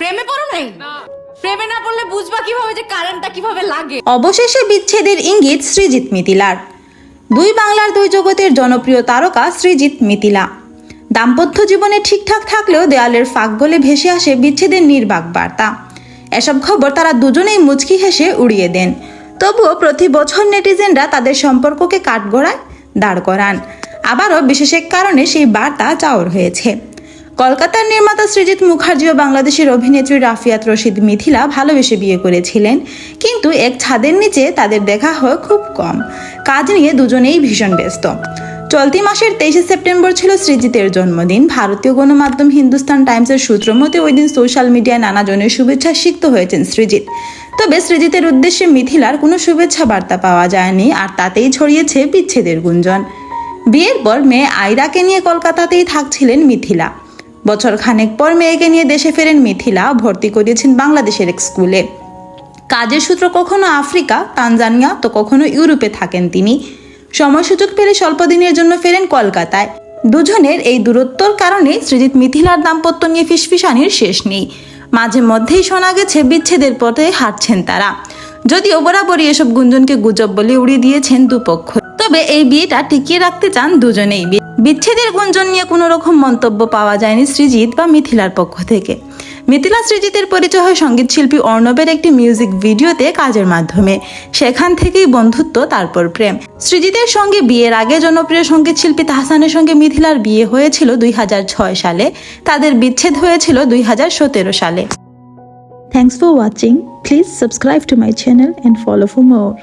প্রেমে পড়ো নাই? প্রেমে না পড়লে বুঝবা কিভাবে যে কারেন্টটা কিভাবে লাগে। অবশেষে বিচ্ছেদের ইঙ্গিত সৃজিত মিথিলার। দুই বাংলার দুই জগতের জনপ্রিয় তারকা সৃজিত মিথিলা দাম্পত্য জীবনে ঠিকঠাক থাকলেও দেয়ালের ফাঁক গলে ভেসে আসে বিচ্ছেদের নির্বাক বার্তা। এসব খবর তারা দুজনেই মুচকি হেসে উড়িয়ে দেন। তবুও প্রতি বছর নেটিজেনরা তাদের সম্পর্ককে কাঠগড়ায় দাঁড় করান। আবারও বিশেষ এক কারণে সেই বার্তা চাওর হয়েছে। কলকাতার নির্মাতা সৃজিত মুখার্জি ও বাংলাদেশের অভিনেত্রী রাফিয়াত রশিদ মিথিলা ভালোবেসে বিয়ে করেছিলেন, কিন্তু এক ছাদের নিচে তাদের দেখা হয় খুব কম। কাজ নিয়ে দুজনেই ভীষণ ব্যস্ত। চলতি মাসের 23 সেপ্টেম্বর ছিল সৃজিতের জন্মদিন। ভারতীয় গণমাধ্যম হিন্দুস্তান টাইমসের সূত্র মতে ওই দিন সোশ্যাল মিডিয়ায় নানা জনের শুভেচ্ছা সিক্ত হয়েছেন সৃজিত। তবে সৃজিতের উদ্দেশ্যে মিথিলার কোনো শুভেচ্ছা বার্তা পাওয়া যায়নি, আর তাতেই ছড়িয়েছে বিচ্ছেদের গুঞ্জন। বিয়ের পর মেয়ে আইরাকে নিয়ে কলকাতাতেই থাকছিলেন মিথিলা। বছর খানেক পর মেয়েকে নিয়ে দেশে ফেরেন মিথিলা। ভর্তি করিয়েছেন বাংলাদেশের এক স্কুলে। কাজের সূত্র কখনো আফ্রিকা, তানজানিয়া তো কখনো ইউরোপে থাকেন তিনি। সময় সুযোগ পেলে স্বল্প দিনের জন্য ফেরেন কলকাতায়। দুজনের এই দূরত্বর কারণে সৃজিত মিথিলার দাম্পত্য নিয়ে ফিসফিসানির শেষ নেই। মাঝে মধ্যেই শোনা গেছে বিচ্ছেদের পথে হাঁটছেন তারা। যদিও বরাবরই এসব গুঞ্জনকে গুজব বলে উড়িয়ে দিয়েছেন দুপক্ষ। তবে এই বিয়েটা টিকিয়ে রাখতে চান দুজনেই। বিচ্ছেদের গুঞ্জন নিয়ে কোনো রকম মন্তব্য পাওয়া যায়নি সৃজিত বা মিথিলার পক্ষ থেকে। মিথিলা সৃজিতের পরিচয় হয় সঙ্গীত শিল্পী অর্ণবের একটি মিউজিক ভিডিওতে কাজের মাধ্যমে। সেখান থেকেই বন্ধুত্ব, তারপর প্রেম। সৃজিতের সঙ্গে বিয়ের আগে জনপ্রিয় সঙ্গীত শিল্পী তাহসানের সঙ্গে মিথিলার বিয়ে হয়েছিল 2006 সালে। তাদের বিচ্ছেদ হয়েছিল 2017 সালে। Thanks for watching. Please subscribe to my channel and follow for more.